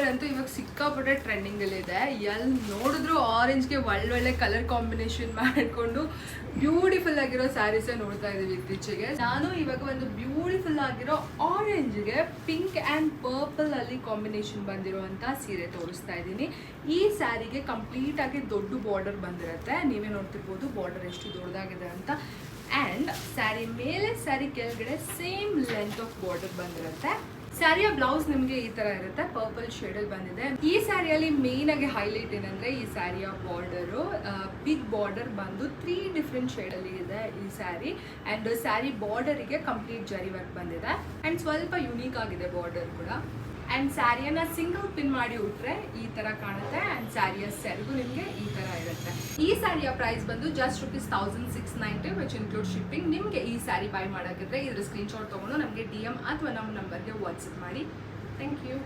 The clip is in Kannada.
ಬಾರ್ಡರ್ ಅಂತೂ ಇವಾಗ ಸಿಕ್ಕಾಪಟ್ಟೆ ಟ್ರೆಂಡಿಂಗಲ್ಲಿ ಇದೆ. ಎಲ್ಲಿ ನೋಡಿದ್ರು ಆರೆಂಜ್ಗೆ ಒಳ್ಳೊಳ್ಳೆ ಕಲರ್ ಕಾಂಬಿನೇಷನ್ ಮಾಡಿಕೊಂಡು ಬ್ಯೂಟಿಫುಲ್ ಆಗಿರೋ ಸ್ಯಾರೀಸೇ ನೋಡ್ತಾ ಇದೀವಿ ಇತ್ತೀಚೆಗೆ. ನಾನು ಇವಾಗ ಒಂದು ಬ್ಯೂಟಿಫುಲ್ ಆಗಿರೋ ಆರೆಂಜ್ಗೆ ಪಿಂಕ್ ಆ್ಯಂಡ್ ಪರ್ಪಲ್ ಅಲ್ಲಿ ಕಾಂಬಿನೇಷನ್ ಬಂದಿರುವಂಥ ಸೀರೆ ತೋರಿಸ್ತಾ ಇದ್ದೀನಿ. ಈ ಸ್ಯಾರಿಗೆ ಕಂಪ್ಲೀಟ್ ಆಗಿ ದೊಡ್ಡ ಬಾರ್ಡರ್ ಬಂದಿರುತ್ತೆ. ನೀವೇ ನೋಡ್ತಿರ್ಬೋದು ಬಾರ್ಡರ್ ಎಷ್ಟು ದೊಡ್ಡದಾಗಿದೆ ಅಂತ. ಆ್ಯಂಡ್ ಸ್ಯಾರಿ ಮೇಲೆ ಸ್ಯಾರಿ ಕೆಳಗಡೆ ಸೇಮ್ ಲೆಂತ್ ಆಫ್ ಬಾರ್ಡರ್ ಬಂದಿರುತ್ತೆ. ಸ್ಯಾರಿಯ ಬ್ಲೌಸ್ ನಿಮಗೆ ಈ ತರ ಇರುತ್ತೆ, ಪರ್ಪಲ್ ಶೇಡಲ್ಲಿ ಬಂದಿದೆ. ಈ ಸ್ಯಾರಿಯಲ್ಲಿ ಮೇನ್ ಆಗಿ ಹೈಲೈಟ್ ಏನಂದ್ರೆ ಈ ಸ್ಯಾರಿಯ ಬಾರ್ಡರು ಬಿಗ್ ಬಾರ್ಡರ್ ಬಂದು 3 ಡಿಫ್ರೆಂಟ್ ಶೇಡಲ್ಲಿ ಇದೆ ಈ ಸ್ಯಾರಿ. ಆ್ಯಂಡ್ ಸ್ಯಾರಿ ಬಾರ್ಡರಿಗೆ ಕಂಪ್ಲೀಟ್ ಜರಿ ವರ್ಕ್ ಬಂದಿದೆ ಆ್ಯಂಡ್ ಸ್ವಲ್ಪ ಯುನೀಕ್ ಆಗಿದೆ ಬಾರ್ಡರ್ ಕೂಡ. ಆ್ಯಂಡ್ ಸ್ಯಾರಿಯನ್ನ ಸಿಂಗಲ್ ಪಿನ್ ಮಾಡಿ ಉಟ್ರೆ ಈ ತರ ಕಾಣುತ್ತೆ. ಆ್ಯಂಡ್ ಸ್ಯಾರಿಯ ಸೆರಗು ನಿಮಗೆ ಈ ತರ ಇರುತ್ತೆ. ಈ ಸ್ಯಾರಿಯ ಪ್ರೈಸ್ ಬಂದು ಜಸ್ಟ್ ₹1690 ವಿಚ್ ಇನ್ಕ್ಲೂಡ್ ಶಿಪ್ಪಿಂಗ್. ನಿಮಗೆ ಈ ಸ್ಯಾರಿ ಬೈ ಮಾಡೋಕ್ಕಿದ್ರೆ ಇದ್ರ ಸ್ಕ್ರೀನ್ಶಾಟ್ ತೊಗೊಂಡು ನಮಗೆ DM ಅಥವಾ ನಮ್ಮ ನಂಬರ್ಗೆ ವಾಟ್ಸಪ್ ಮಾಡಿ. Thank you.